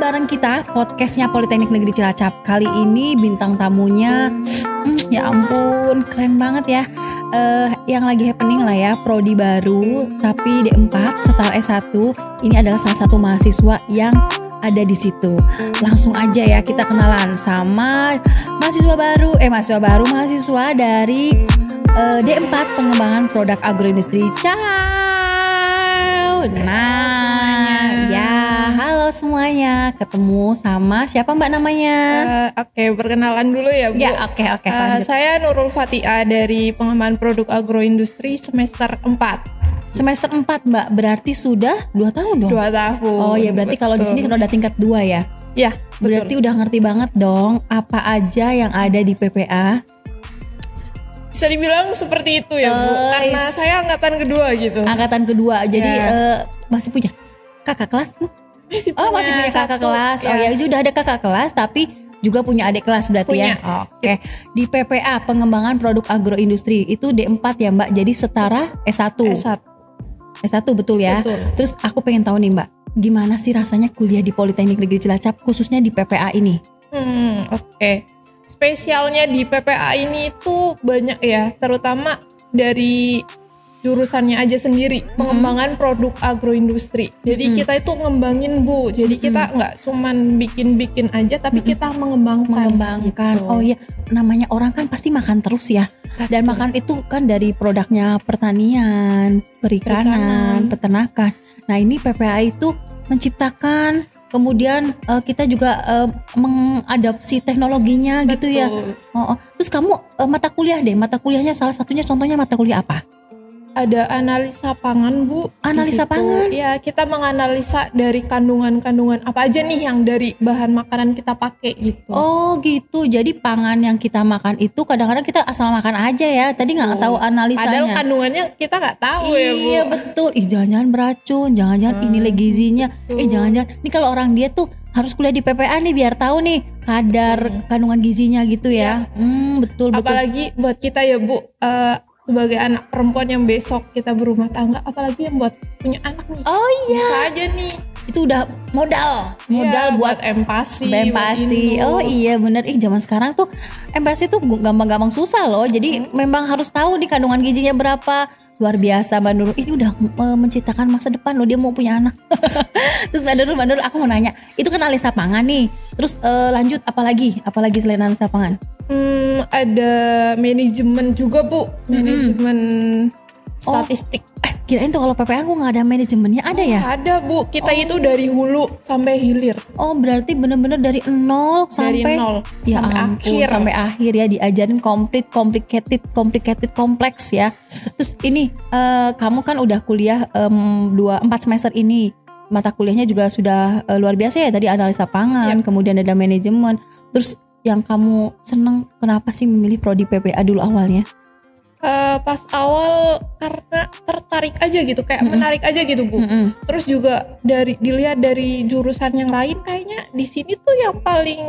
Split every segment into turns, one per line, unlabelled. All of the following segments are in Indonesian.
bareng kita podcastnya Politeknik Negeri Cilacap. Kali ini bintang tamunya, ya ampun, keren banget ya. Yang lagi happening lah ya, prodi baru, tapi D4 setara S1. Ini adalah salah satu mahasiswa yang ada di situ. Langsung aja ya kita kenalan sama mahasiswa dari D4 Pengembangan Produk Agroindustri. Ciao. Nah, ya halo semuanya. Ketemu sama siapa Mbak namanya?
Oke, perkenalan dulu ya Bu.
Ya, oke.
Saya Nurul Fatia dari Pengembangan Produk Agroindustri semester 4.
Semester 4 Mbak, berarti sudah 2 tahun dong?
2 tahun.
Oh ya, berarti kalau di sini kan udah tingkat 2 ya?
Ya,
berarti udah ngerti banget dong apa aja yang ada di PPA.
Bisa dibilang seperti itu ya Bu, karena saya angkatan kedua gitu.
Angkatan kedua, jadi masih punya kakak kelas Bu? Masih punya kakak kelas. Ya. Oh ya, sudah ada kakak kelas tapi juga punya adik kelas berarti ya. Oke. Di PPA Pengembangan Produk Agroindustri itu D4 ya Mbak. Jadi setara S1. S1 betul ya. Betul. Terus aku pengen tahu nih Mbak, gimana sih rasanya kuliah di Politeknik Negeri Cilacap khususnya di PPA ini?
Oke. Spesialnya di PPA ini tuh banyak ya, terutama dari jurusannya aja sendiri, pengembangan produk agroindustri. Jadi kita itu ngembangin Bu. Jadi kita nggak cuman bikin aja, tapi kita mengembangkan. Gitu.
Oh iya, namanya orang kan pasti makan terus ya. Dan makan itu kan dari produknya pertanian, perikanan, peternakan. Nah ini PPA itu menciptakan, kemudian kita juga mengadopsi teknologinya. Betul. Gitu ya. Terus kamu mata kuliahnya salah satunya contohnya mata kuliah apa?
Ada analisa pangan Bu.
Analisa pangan?
Ya, kita menganalisa dari kandungan-kandungan apa aja nih yang dari bahan makanan kita pakai gitu.
Oh gitu, jadi pangan yang kita makan itu kadang-kadang kita asal makan aja ya. Tadi nggak tahu analisanya.
Padahal kandungannya kita nggak tahu ya Bu.
Iya betul, jangan-jangan beracun, jangan-jangan ini nilai gizinya. Jangan-jangan, ini kalau orang dia tuh harus kuliah di PPA nih biar tahu nih kadar kandungan gizinya gitu ya. Betul.
Apalagi buat kita ya Bu, sebagai anak perempuan yang besok kita berumah tangga, apalagi yang buat punya anak nih.
Oh iya.
Bisa aja nih.
Itu udah modal
buat empati.
Oh iya bener, zaman sekarang tuh empati tuh gampang-gampang susah loh. Jadi memang harus tahu nih kandungan gizinya berapa. Luar biasa Mbak Nurul, ini udah menciptakan masa depan loh, dia mau punya anak. Terus Mbak Nurul aku mau nanya, itu kan analisa pangan nih. Terus lanjut apalagi selain analisa pangan?
Ada manajemen juga Bu, manajemen statistik.
Kirain tuh kalau PPA aku nggak ada manajemennya, ada ya?
Ada Bu, kita itu dari hulu sampai hilir.
Oh berarti bener-bener dari nol sampai
akhir.
Sampai akhir ya, diajarin complicated, kompleks ya. Terus ini kamu kan udah kuliah 4 semester ini, mata kuliahnya juga sudah luar biasa ya. Tadi analisa pangan, kemudian ada manajemen. Terus yang kamu seneng, kenapa sih memilih prodi PPA dulu awalnya?
Pas awal karena tertarik aja gitu, kayak menarik aja gitu Bu. Terus juga dilihat dari jurusan yang lain, kayaknya di sini tuh yang paling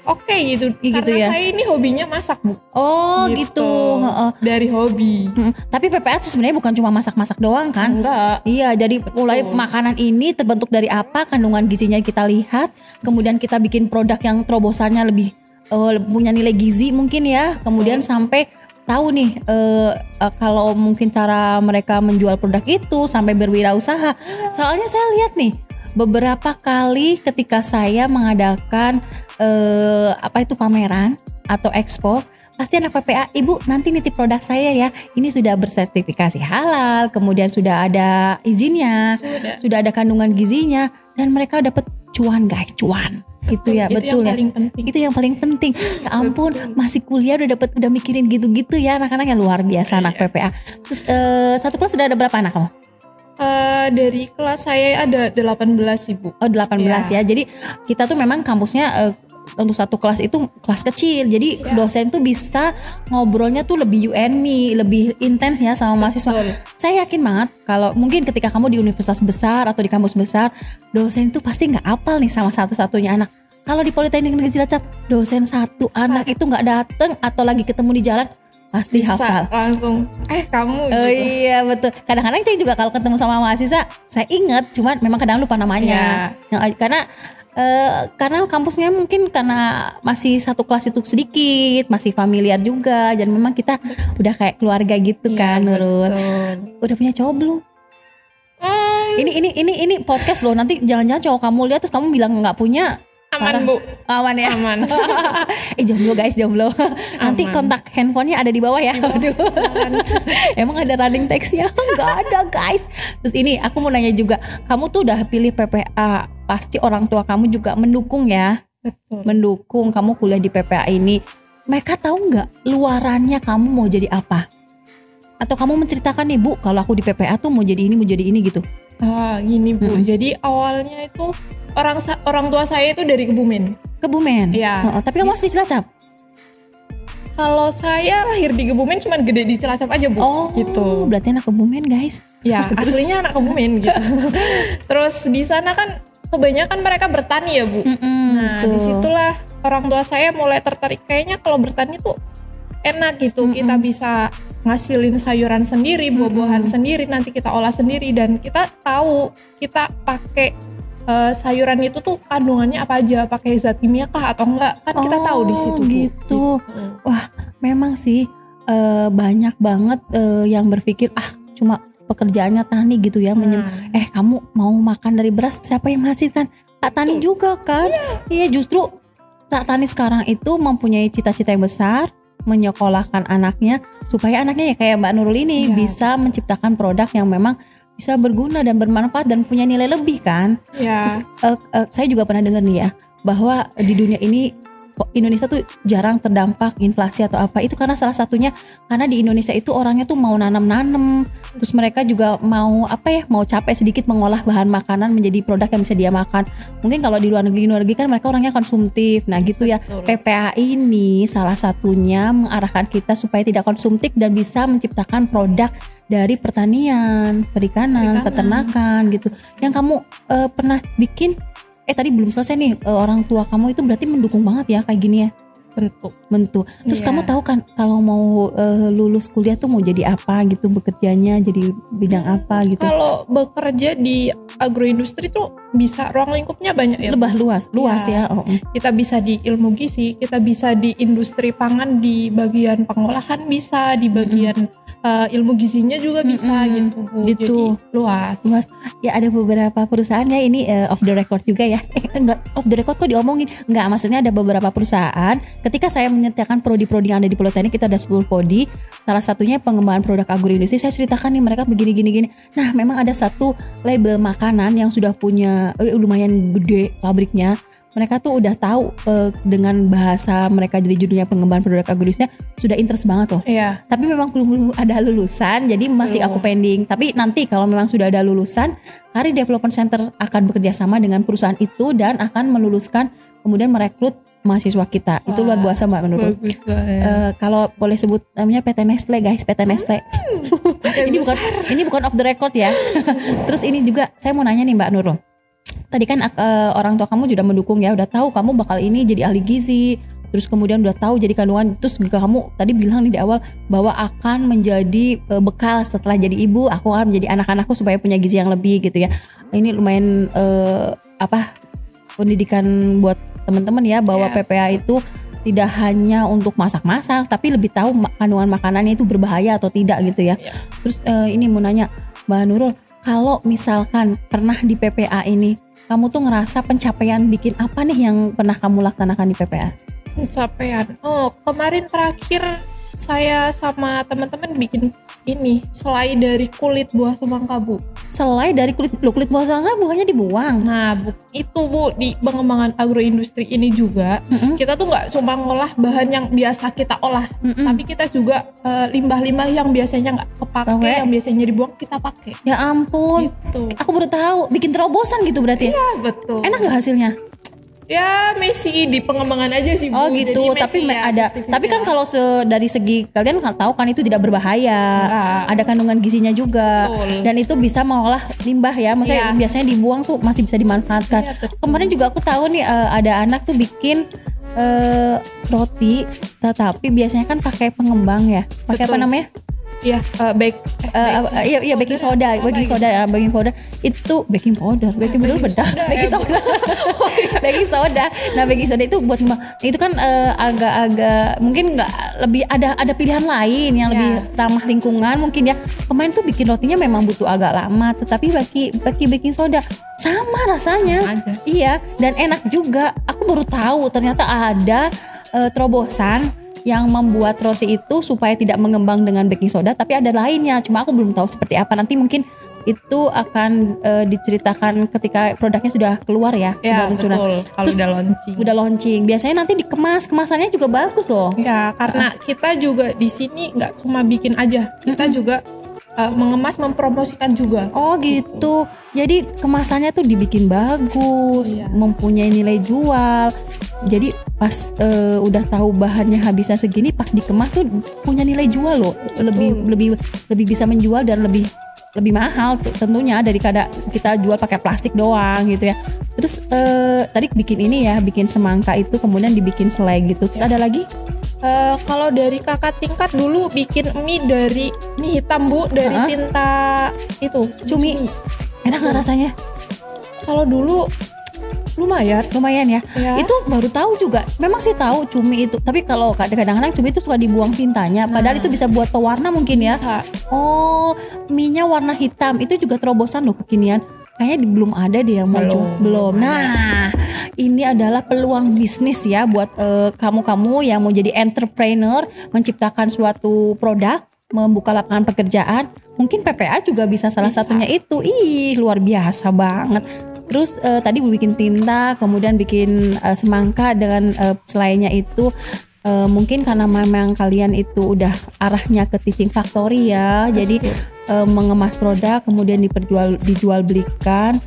oke gitu. Karena saya ini hobinya masak Bu.
Oh gitu.
Dari hobi.
Tapi PPA tuh sebenarnya bukan cuma masak-masak doang kan?
Enggak.
Iya, jadi mulai makanan ini terbentuk dari apa, kandungan gizinya kita lihat, kemudian kita bikin produk yang terobosannya lebih punya nilai gizi mungkin ya. Kemudian sampai tahu nih kalau mungkin cara mereka menjual produk itu sampai berwirausaha. Soalnya saya lihat nih beberapa kali ketika saya mengadakan pameran atau expo, pasti anak PPA, Ibu nanti nitip produk saya ya, ini sudah bersertifikasi halal, kemudian sudah ada izinnya, sudah ada kandungan gizinya, dan mereka dapat cuan guys, cuan. Itu ya, betul ya. Itu yang paling penting. Ya ampun, masih kuliah udah mikirin gitu-gitu ya, anak-anak yang luar biasa anak PPA. Terus satu kelas sudah ada berapa anak kamu?
Dari kelas saya ada 18 Ibu.
Oh 18 ya. Jadi kita tuh memang kampusnya untuk satu kelas itu kelas kecil. Jadi dosen tuh bisa ngobrolnya tuh lebih you and me, lebih intens ya sama mahasiswa. Saya yakin banget kalau mungkin ketika kamu di universitas besar atau di kampus besar, dosen itu pasti nggak apal nih sama satu-satunya anak. Kalau di Politeknik Negeri Cilacap, dosen satu anak itu nggak dateng atau lagi ketemu di jalan, pasti
bisa
hafal
langsung kamu gitu.
Oh iya betul. Kadang-kadang saya juga kalau ketemu sama mahasiswa saya ingat, cuman memang kadang lupa namanya. Karena Karena kampusnya mungkin karena masih satu kelas itu sedikit, masih familiar juga, dan memang kita udah kayak keluarga gitu kan, Nurul. Udah punya cowok belum? Ini podcast loh, nanti jangan-jangan cowok kamu lihat terus kamu bilang nggak punya.
Aman Bu.
Aman ya.
Aman.
Jomblo guys, jomblo. Nanti kontak handphonenya ada di bawah ya. Aduh. Emang ada running text-nya? Nggak ada guys. Terus ini aku mau nanya juga, kamu tuh udah pilih PPA, pasti orang tua kamu juga mendukung ya?
Betul.
Mendukung kamu kuliah di PPA ini. Mereka tahu nggak luarannya kamu mau jadi apa? Atau kamu menceritakan nih Bu, kalau aku di PPA tuh mau jadi ini gitu?
Gini Bu, jadi awalnya itu orang tua saya itu dari Kebumen.
Kebumen?
Iya.
Tapi kamu asli Cilacap?
Kalau saya lahir di Kebumen, cuman gede di Cilacap aja Bu. Gitu.
Berarti anak Kebumen guys.
Ya, aslinya anak Kebumen gitu. Terus di sana kan kebanyakan mereka bertani ya Bu. Nah, disitulah orang tua saya mulai tertarik. Kayaknya kalau bertani tuh enak gitu. Kita bisa ngasilin sayuran sendiri, buah-buahan sendiri, nanti kita olah sendiri, dan kita tahu kita pakai sayuran itu tuh kandungannya apa aja, pakai zat kimia kah atau enggak, kan kita tahu di situ
gitu. Wah, memang sih banyak banget yang berpikir cuma pekerjaannya tani gitu ya. Kamu mau makan dari beras, siapa yang menghasilkan? Tak tani juga kan? Iya, justru tak tani sekarang itu mempunyai cita-cita yang besar, menyekolahkan anaknya supaya anaknya ya kayak Mbak Nurul ini bisa menciptakan produk yang memang bisa berguna dan bermanfaat dan punya nilai lebih kan. Terus saya juga pernah dengar nih ya, bahwa di dunia ini Indonesia tuh jarang terdampak inflasi atau apa. Itu karena salah satunya karena di Indonesia itu orangnya tuh mau nanam, terus mereka juga mau mau capek sedikit mengolah bahan makanan menjadi produk yang bisa dia makan. Mungkin kalau di luar negeri kan mereka orangnya konsumtif. Nah gitu ya. PPA ini salah satunya mengarahkan kita supaya tidak konsumtif dan bisa menciptakan produk dari pertanian, perikanan, peternakan gitu. Yang kamu pernah bikin tadi belum selesai nih, orang tua kamu itu berarti mendukung banget ya kayak gini ya? Tentu. Terus kamu tahu kan kalau mau lulus kuliah tuh mau jadi apa gitu, bekerjanya jadi bidang apa gitu?
Kalau bekerja di agroindustri tuh bisa ruang lingkupnya banyak ya.
Luas ya.
Kita bisa di ilmu gizi, kita bisa di industri pangan, di bagian pengolahan bisa, di bagian ilmu gizinya juga bisa gitu. Jadi luas. Ya ada beberapa perusahaan ya ini off the record juga ya. Enggak off the record kok diomongin. Enggak, maksudnya ada beberapa perusahaan ketika saya menyediakan prodi-prodi yang ada di Politeknik, kita ada 10 prodi. Salah satunya pengembangan produk agroindustri. Saya ceritakan nih mereka begini. Nah, memang ada satu label makanan yang sudah punya lumayan gede pabriknya. Mereka tuh udah tahu dengan bahasa mereka jadi judulnya pengembangan produk agroindustri sudah interest banget loh. Iya.
Tapi memang belum ada lulusan, jadi masih aku pending. Tapi nanti kalau memang sudah ada lulusan, Career Development Center akan bekerja sama dengan perusahaan itu dan akan meluluskan kemudian merekrut mahasiswa kita. Itu luar biasa Mbak menurut.
Bagus banget.
Kalau boleh sebut namanya PT Nestle guys, PT Nestle. ini bukan off the record ya. Terus ini juga saya mau nanya nih Mbak Nurul. Tadi kan orang tua kamu sudah mendukung ya, udah tahu kamu bakal ini jadi ahli gizi, terus kemudian udah tahu jadi kandungan, terus juga kamu tadi bilang nih di awal bahwa akan menjadi bekal setelah jadi ibu, aku akan menjadi anak-anakku supaya punya gizi yang lebih gitu ya. Ini lumayan pendidikan buat teman-teman ya, bahwa PPA itu tidak hanya untuk masak-masak, tapi lebih tahu kandungan makanannya itu berbahaya atau tidak gitu ya. Terus ini mau nanya Mbak Nurul, kalau misalkan pernah di PPA ini, kamu tuh ngerasa pencapaian bikin apa nih yang pernah kamu laksanakan di PPA?
Pencapaian, kemarin terakhir saya sama teman-teman bikin ini selai dari kulit buah semangka Bu.
Selai dari kulit buah semangka buahnya dibuang.
Nah itu Bu, di pengembangan agroindustri ini juga kita tuh nggak cuma ngolah bahan yang biasa kita olah, tapi kita juga limbah-limbah yang biasanya nggak kepake, yang biasanya dibuang kita pakai.
Ya ampun, gitu. Aku baru tahu, bikin terobosan gitu berarti.
Iya betul.
Enak gak hasilnya?
Ya masih di pengembangan aja sih Bu.
Oh gitu. Tapi ya, ada. Tapi kan kalau dari segi kalian tahu kan itu tidak berbahaya. Ada kandungan gizinya juga. Betul. Dan itu bisa mengolah limbah ya. Maksudnya biasanya dibuang tuh masih bisa dimanfaatkan. Kemarin juga aku tahu nih ada anak tuh bikin roti, tetapi biasanya kan pakai pengembang ya. Pakai apa namanya?
Iya,
baking soda, baking powder itu baking powder bedah, baking soda. baking soda. Nah baking soda itu buat itu kan agak-agak mungkin nggak lebih ada pilihan lain yang lebih ramah lingkungan mungkin ya. Kemarin tuh bikin rotinya memang butuh agak lama, tetapi pakai baking soda sama rasanya. Iya, dan enak juga. Aku baru tahu ternyata ada terobosan yang membuat roti itu supaya tidak mengembang dengan baking soda, tapi ada lainnya. Cuma aku belum tahu seperti apa. Nanti mungkin itu akan diceritakan ketika produknya sudah keluar ya.
Ya betul. Kalau udah launching.
Biasanya nanti kemasannya juga bagus loh.
Ya karena kita juga di sini nggak cuma bikin aja, kita juga mengemas, mempromosikan juga.
Oh gitu. Jadi kemasannya tuh dibikin bagus, mempunyai nilai jual. Jadi pas udah tahu bahannya habisnya segini, pas dikemas tuh punya nilai jual loh. Lebih bisa menjual dan lebih mahal tentunya daripada kita jual pakai plastik doang gitu ya. Terus tadi bikin ini ya, bikin semangka itu kemudian dibikin selai gitu. Terus ada lagi?
Kalau dari kakak tingkat dulu bikin mie dari mie hitam Bu, dari tinta itu
cumi. Enak nggak rasanya?
Kalau dulu
lumayan ya. Itu baru tahu juga. Memang sih tahu cumi itu, tapi kalau kadang-kadang cumi itu suka dibuang tintanya. Padahal itu bisa buat pewarna mungkin ya.
Bisa.
Oh, mie-nya warna hitam itu juga terobosan loh kekinian. Kayaknya belum ada deh yang maju. Belum. Nah, ini adalah peluang bisnis ya buat kamu-kamu yang mau jadi entrepreneur, menciptakan suatu produk, membuka lapangan pekerjaan. Mungkin PPA juga bisa salah satunya itu. Ih, luar biasa banget. Terus tadi bikin tinta, kemudian bikin semangka dengan selainya itu. Mungkin karena memang kalian itu udah arahnya ke teaching factory ya, jadi mengemas produk kemudian dijual belikan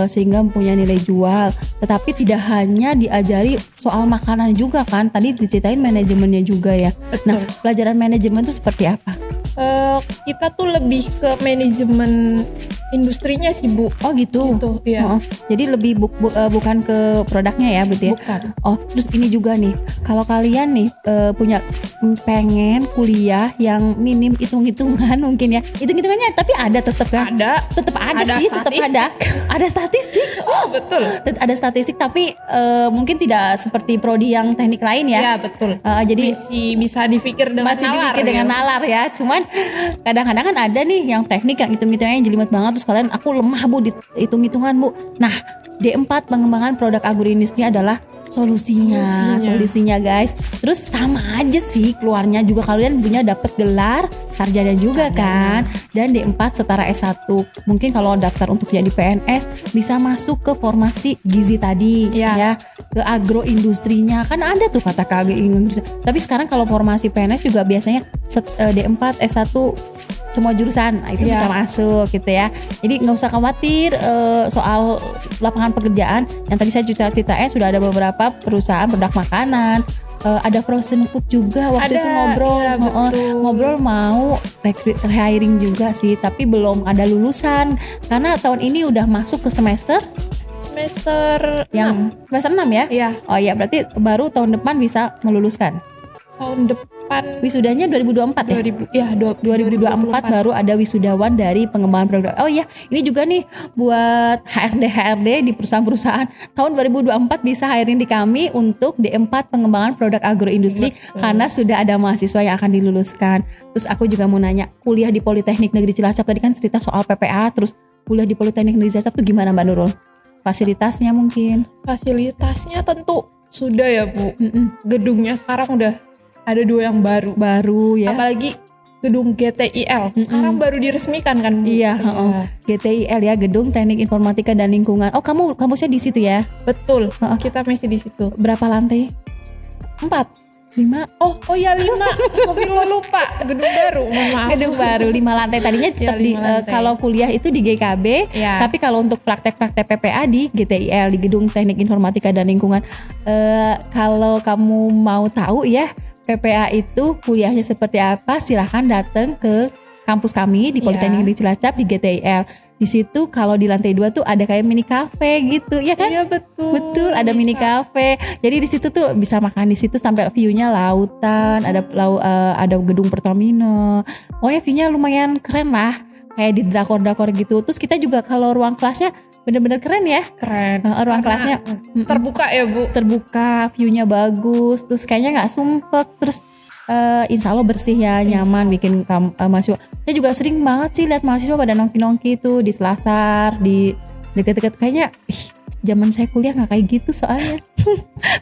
sehingga mempunyai nilai jual. Tetapi tidak hanya diajari soal makanan juga kan, tadi diceritain manajemennya juga ya.
Betul.
Nah pelajaran manajemen itu seperti apa?
Kita tuh lebih ke manajemen industrinya sih Bu.
Oh gitu.
Iya.
Jadi lebih bukan ke produknya ya berarti ya.
Bukan.
Oh terus ini juga nih, kalau kalian nih punya pengen kuliah yang minim hitung-hitungan mungkin ya, hitung-hitungannya tapi ada tetap ya. Tetap ada statistik.
Oh betul.
Ada statistik tapi mungkin tidak seperti prodi yang teknik lain ya.
Iya betul.
Jadi
masih bisa dipikir dengan
nalar ya. Cuman kadang-kadang kan ada nih yang teknik yang hitung-hitungannya jelimet banget, terus kalian aku lemah Bu di hitung-hitungan Bu. Nah D4 pengembangan produk agroindustri adalah solusinya guys. Terus sama aja sih keluarnya juga kalian punya dapat gelar sarjana juga kan. Dan D4 setara S1. Mungkin kalau daftar untuk jadi PNS bisa masuk ke formasi gizi tadi ya, ke agroindustrinya. Kan ada tuh kata ke agroindustri. Tapi sekarang kalau formasi PNS juga biasanya D4 S1 semua jurusan itu bisa masuk gitu ya. Jadi nggak usah khawatir soal lapangan pekerjaan. Yang tadi saya ceritain sudah ada beberapa perusahaan produk makanan, ada frozen food juga. Waktu itu ngobrol mau hiring juga sih, tapi belum ada lulusan karena tahun ini udah masuk ke semester yang semester 6 ya.
Iya.
Oh iya, berarti baru tahun depan bisa meluluskan.
Tahun depan
wisudanya 2024 ya? 2024 baru ada wisudawan dari pengembangan produk. Oh iya, ini juga nih buat HRD di perusahaan-perusahaan tahun 2024 bisa hiring di kami untuk D4 pengembangan produk agroindustri. Karena sudah ada mahasiswa yang akan diluluskan. Terus aku juga mau nanya, kuliah di Politeknik Negeri Cilacap tadi kan cerita soal PPA, terus kuliah di Politeknik Negeri Cilacap tuh gimana Mbak Nurul? Fasilitasnya mungkin?
Fasilitasnya tentu sudah ya Bu. Gedungnya sekarang udah ada 2 yang baru ya. Apalagi gedung GTIL sekarang baru diresmikan kan Bu?
Iya. GTIL ya, Gedung Teknik Informatika dan Lingkungan. Oh kamu kampusnya di situ ya?
Betul. Kita masih di situ.
Berapa lantai?
4.
5.
Oh ya 5. Astagfirullah lupa. Gedung baru. Mohon maaf.
Gedung baru 5 lantai. Tadinya tetap kalau kuliah itu di GKB, tapi kalau untuk praktek-praktek PPA di GTIL, di Gedung Teknik Informatika dan Lingkungan. Kalau kamu mau tahu ya PPA itu kuliahnya seperti apa, silahkan datang ke kampus kami di Politeknik Negeri Cilacap di GTIL. Di situ kalau di lantai 2 tuh ada kayak mini cafe gitu, ya kan?
Iya betul.
Betul, ada mini cafe. Jadi di situ tuh bisa makan di situ sampai view-nya lautan, ada gedung Pertamina. Oh ya, view-nya lumayan keren lah. kayak di drakor-drakor gitu. Terus kita juga kalau ruang kelasnya bener-bener keren ya.
Keren.
Ruang
Karena
kelasnya
terbuka ya Bu.
terbuka, view-nya bagus, terus kayaknya nggak sumpek, terus insya Allah bersih ya, nyaman bikin mahasiswa. Saya juga sering banget sih lihat mahasiswa pada nongki-nongki itu di Selasar, di deket-deket, kayaknya zaman saya kuliah nggak kayak gitu soalnya.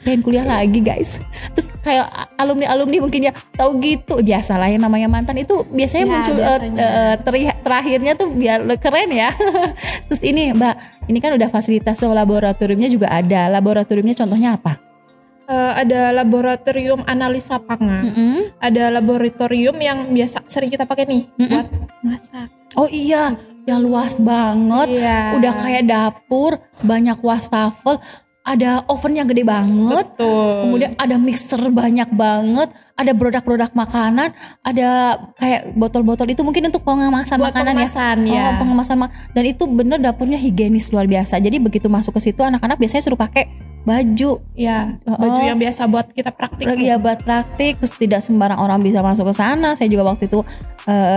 Pengen kuliah lagi guys. Terus kayak alumni mungkin ya tahu gitu, biasalah yang namanya mantan itu biasanya
Ya,
muncul terakhirnya tuh biar keren ya. Terus ini Mbak, ini kan udah fasilitas laboratoriumnya juga ada. Laboratoriumnya contohnya apa?
Ada laboratorium analisa pangan, ada laboratorium yang biasa sering kita pakai nih buat masak.
Oh iya, yang luas banget.
Iya.
Udah kayak dapur, banyak wastafel, ada oven yang gede banget.
Betul.
Kemudian ada mixer banyak banget, ada produk-produk makanan, ada kayak botol-botol itu mungkin untuk pengemasan
Buat
makanan
pengemasan,
ya.
ya.
Pengemasan dan itu bener dapurnya higienis luar biasa. Jadi begitu masuk ke situ anak-anak biasanya suruh pakai baju.
Ya, baju yang biasa buat kita praktik.
Iya, buat praktik, terus tidak sembarang orang bisa masuk ke sana. Saya juga waktu itu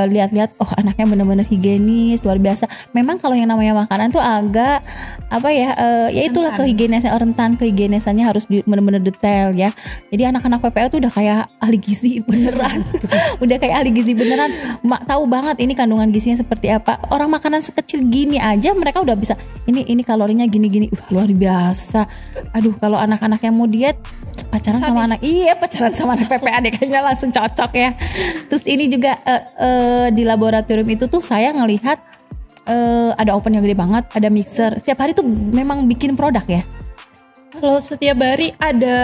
lihat-lihat, oh anaknya benar-benar higienis luar biasa. Memang kalau yang namanya makanan tuh agak apa ya, ya itulah rentan kehigienisannya harus benar-benar detail ya. Jadi anak-anak PPL tuh udah kayak ahli gizi beneran. Udah kayak ahli gizi beneran. Tahu banget ini kandungan gizinya seperti apa. Orang makanan sekecil gini aja mereka udah bisa. Ini kalorinya gini-gini. Luar biasa. Aduh, kalau anak-anak yang mau diet pacaran sama anak PPA deh kayaknya langsung cocok ya. Terus ini juga di laboratorium itu tuh saya ngelihat ada oven yang gede banget, ada mixer. Setiap hari tuh memang bikin produk ya.
Kalau setiap hari ada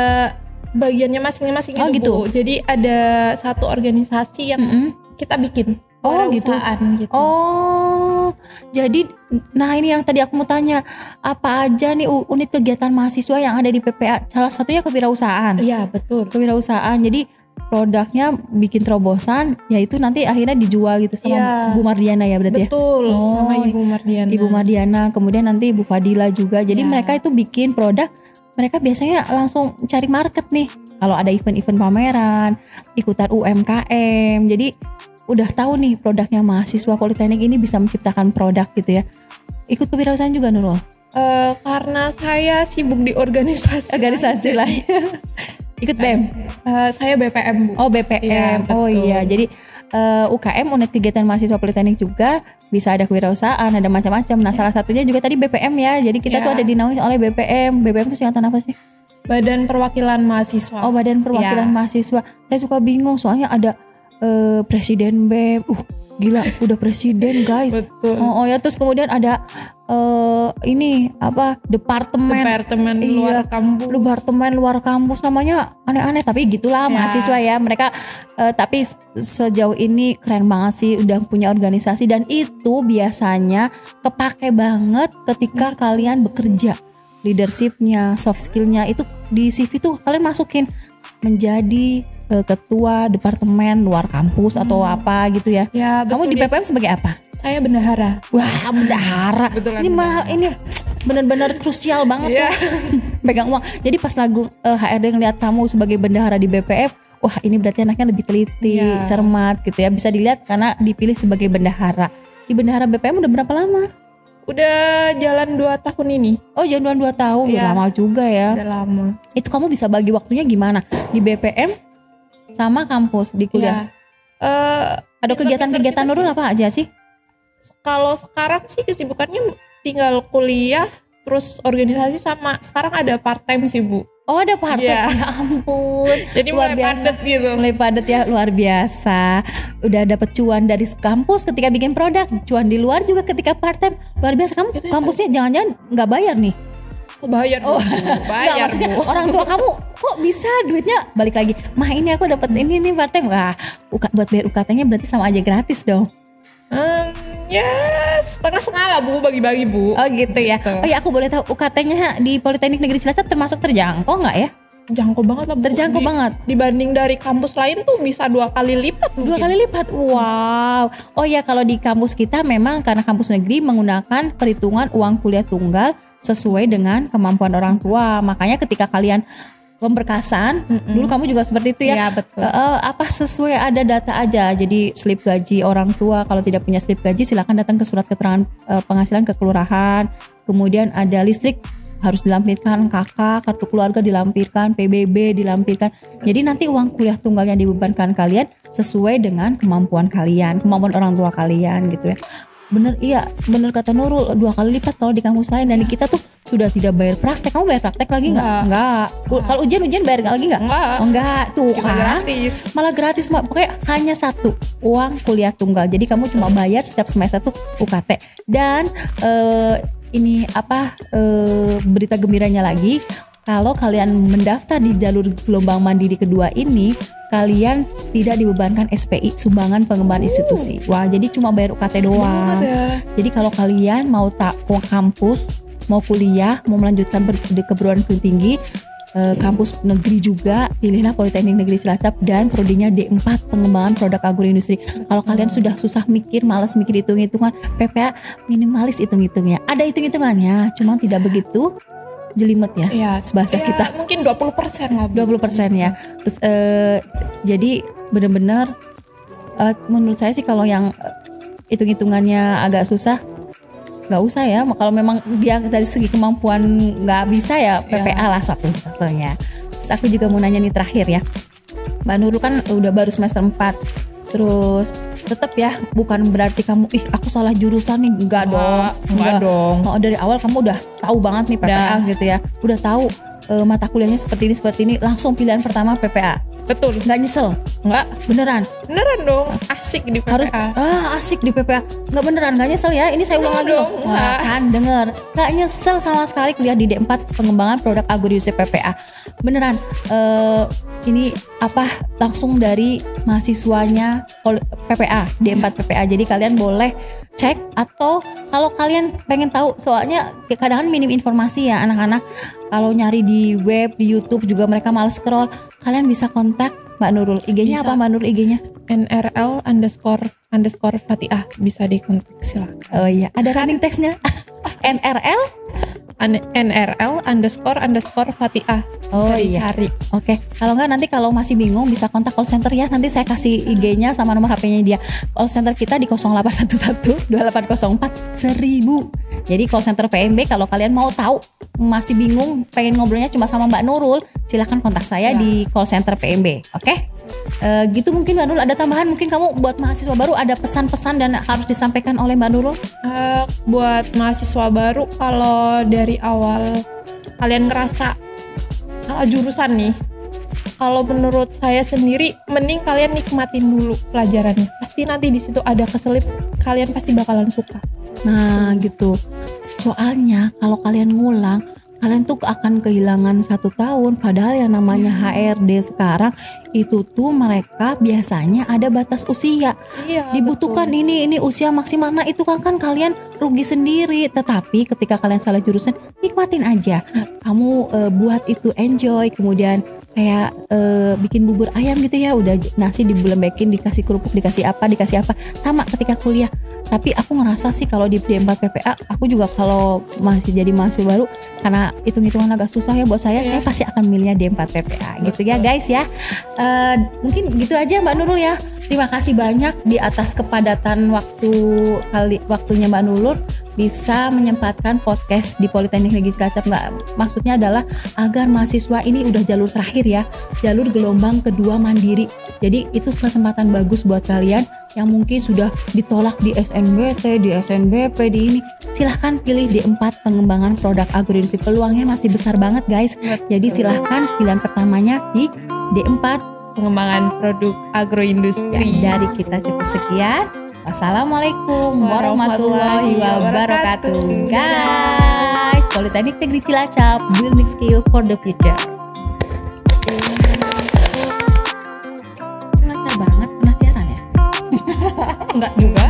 bagiannya masing-masing
gitu.
Bu. Jadi ada satu organisasi yang kita bikin.
Gitu.
Gitu.
Oh, jadi nah ini yang tadi aku mau tanya, apa aja nih unit kegiatan mahasiswa yang ada di PPA? Salah satunya kewirausahaan.
Iya, betul.
Kewirausahaan. Jadi produknya bikin terobosan, yaitu nanti akhirnya dijual gitu sama Bu Mardiana ya berarti
betul,
ya? Betul,
sama Ibu Mardiana.
Ibu Mardiana, kemudian nanti Ibu Fadila juga. Jadi mereka itu bikin produk, mereka biasanya langsung cari market nih. Kalau ada event-event pameran, ikutan UMKM. Jadi udah tahu nih produknya mahasiswa Politeknik ini bisa menciptakan produk gitu ya. Ikut kewirausahaan juga Nurul?
Karena saya sibuk di organisasi
lah. Ikut BEM?
Saya BPM Bu.
Oh BPM,
Ya,
oh iya. Jadi UKM unit kegiatan mahasiswa Politeknik juga bisa ada kewirausahaan, ada macam-macam. Nah salah satunya juga tadi BPM ya. Jadi kita tuh ada dinaungi oleh BPM. BPM itu singkatan apa sih?
Badan Perwakilan Mahasiswa.
Oh Badan Perwakilan Mahasiswa. Saya suka bingung soalnya ada presiden BEM, gila udah presiden guys.
Betul.
Oh ya, terus kemudian ada ini apa departemen
luar kampus.
Departemen luar kampus, namanya aneh-aneh tapi gitulah mahasiswa ya mereka. Tapi sejauh ini keren banget sih udah punya organisasi dan itu biasanya kepake banget ketika kalian bekerja. Leadershipnya, soft skillnya itu di CV tuh kalian masukin menjadi ketua departemen luar kampus atau apa gitu ya.
Ya,
kamu di PPM sebagai apa?
Saya bendahara.
Wah, bendahara. Ini malah ini benar-benar krusial banget tuh. Pegang uang. Jadi pas lagu HRD ngeliat kamu sebagai bendahara di BPM, wah ini berarti anaknya lebih teliti, cermat gitu ya. Bisa dilihat karena dipilih sebagai bendahara. Di bendahara BPM udah berapa lama?
Udah jalan 2 tahun ini.
Oh jalan 2 tahun, udah lama juga ya.
Udah lama.
Itu kamu bisa bagi waktunya gimana? Di BPM sama kampus di kuliah? Ada kegiatan-kegiatan Nurul apa aja sih?
Kalau sekarang sih kesibukannya tinggal kuliah, terus organisasi sama sekarang ada part time sih Bu.
Oh ada part time, ya ampun.
Jadi mulai padat gitu.
Mulai padat ya, luar biasa. Udah dapet cuan dari kampus ketika bikin produk, cuan di luar juga ketika part time, luar biasa. Kamu kampusnya jangan-jangan nggak bayar nih?
Bayar, bayar.
Nggak, maksudnya orang tua kamu kok bisa duitnya balik lagi? Mah ini aku dapat ini nih part time. Wah, buat bayar UKT-nya berarti sama aja gratis dong.
Ya setengah-setengah lah Bu, bagi-bagi Bu.
Oh gitu ya. Oh ya aku boleh tahu UKT-nya di Politeknik Negeri Cilacap termasuk terjangkau nggak ya?
Terjangkau banget lah Bu.
Terjangkau banget.
Dibanding dari kampus lain tuh bisa 2 kali lipat mungkin.
2 kali lipat, wow. Oh ya kalau di kampus kita memang karena kampus negeri menggunakan perhitungan uang kuliah tunggal sesuai dengan kemampuan orang tua. Makanya ketika kalian pemberkasan. Dulu kamu juga seperti itu ya.
Iya, betul.
Apa sesuai ada data aja. Jadi slip gaji orang tua, kalau tidak punya slip gaji silakan datang ke surat keterangan penghasilan ke kelurahan. Kemudian ada listrik harus dilampirkan, KK, kartu keluarga dilampirkan, PBB dilampirkan. Jadi nanti uang kuliah tunggal yang dibebankan kalian sesuai dengan kemampuan kalian, kemampuan orang tua kalian gitu ya. Bener kata Nurul, 2 kali lipat kalau di kampus lain. Dan di kita tuh sudah tidak bayar praktek. Kamu bayar praktek lagi nggak? Nggak. Kalau ujian bayar lagi nggak?
Nggak.
Oh, nggak tuh kan.
Gratis.
Malah gratis, pokoknya hanya satu, uang kuliah tunggal. Jadi kamu cuma bayar setiap semester tuh UKT. Dan berita gembiranya lagi, kalau kalian mendaftar di jalur gelombang mandiri kedua ini, kalian tidak dibebankan SPI, sumbangan pengembangan institusi. Wah, jadi cuma bayar UKT doang. Jadi kalau kalian mau kampus, mau kuliah, mau melanjutkan keperguruan tinggi, kampus negeri juga, pilihlah Politeknik Negeri Cilacap dan prodinya D4 pengembangan produk agroindustri. Kalau kalian sudah susah mikir, malas mikir hitung-hitungan, PPA minimalis hitung-hitungnya. Ada hitung-hitungannya, cuma tidak begitu jelimet ya, bahasa kita.
Mungkin 20% lah.
20% ya. Terus jadi benar-benar menurut saya sih kalau yang hitung-hitungannya agak susah, nggak usah ya. Kalau memang dia dari segi kemampuan nggak bisa ya, PPA lah satu-satunya. Terus aku juga mau nanya nih terakhir ya, Mbak Nurul kan udah baru semester 4, terus tetap ya bukan berarti kamu aku salah jurusan nih, enggak dong. Oh, dari awal kamu udah tahu banget nih PPA gitu ya, udah tahu mata kuliahnya seperti ini, langsung pilihan pertama PPA.
Betul.
Nggak nyesel?
Nggak.
Beneran
dong, asik di PPA.
Harus asik di PPA. Nggak beneran, nggak nyesel ya? Ini saya ulang lagi loh. Wah, kan denger, nggak nyesel sama sekali kuliah di D4 pengembangan produk agroindustri PPA. Beneran. Ini langsung dari mahasiswanya PPA, D4 PPA. Jadi kalian boleh cek, atau kalau kalian pengen tahu, soalnya kadang-kadang minim informasi ya anak-anak, kalau nyari di web, di YouTube juga mereka males scroll, kalian bisa kontak Mbak Nurul. IG-nya apa Mbak Nurul IG-nya?
NRL_Fatiah, bisa dikontak silakan.
Oh iya, ada running text-nya. NRL_Fatiah. Bisa dicari. Oke. Kalau nggak nanti kalau masih bingung bisa kontak call center ya. Nanti saya kasih IG-nya sama nomor HP-nya dia. Call center kita di 0811 2804 1000. Jadi call center PMB, kalau kalian mau tahu, masih bingung, pengen ngobrolnya cuma sama Mbak Nurul, silakan kontak saya di call center PMB. Oke? Gitu mungkin Mbak Nurul. Ada tambahan mungkin kamu buat mahasiswa baru, ada pesan-pesan dan harus disampaikan oleh Mbak Nurul?
Buat mahasiswa baru, kalau dari awal kalian ngerasa salah jurusan nih, kalau menurut saya sendiri mending kalian nikmatin dulu pelajarannya. Pasti nanti di situ ada keselip, kalian pasti bakalan suka.
Nah gitu. Soalnya kalau kalian ngulang, kalian tuh akan kehilangan 1 tahun. Padahal yang namanya HRD sekarang itu tuh mereka biasanya ada batas usia. Dibutuhkan betul. ini usia maksimal. Nah itu kan kalian rugi sendiri. Tetapi ketika kalian salah jurusan, nikmatin aja. Kamu buat itu enjoy. Kemudian kayak bikin bubur ayam gitu ya, udah nasi dibulembekin, dikasih kerupuk, dikasih apa sama ketika kuliah. Tapi aku ngerasa sih kalau di D4 PPA, aku juga kalau masih jadi mahasiswa baru, karena hitung-hitungan agak susah ya buat saya pasti akan milihnya D4 PPA. Gitu ya guys ya. Mungkin gitu aja Mbak Nurul ya. Terima kasih banyak di atas kepadatan waktunya Mbak Nurul bisa menyempatkan podcast di Politeknik Negeri Cilacap. Maksudnya adalah agar mahasiswa ini udah jalur terakhir ya, jalur gelombang kedua mandiri. Jadi itu kesempatan bagus buat kalian yang mungkin sudah ditolak di SNBT, di SNBP, di ini. Silahkan pilih D4 pengembangan produk agroindustri. Peluangnya masih besar banget guys. Jadi silahkan pilihan pertamanya di D4
pengembangan produk agroindustri.
Dari kita cukup sekian. Wassalamualaikum warahmatullahi wabarakatuh. Guys, Politeknik Negeri Cilacap, building skill for the future. Lancar banget penasiharan ya?
Enggak juga.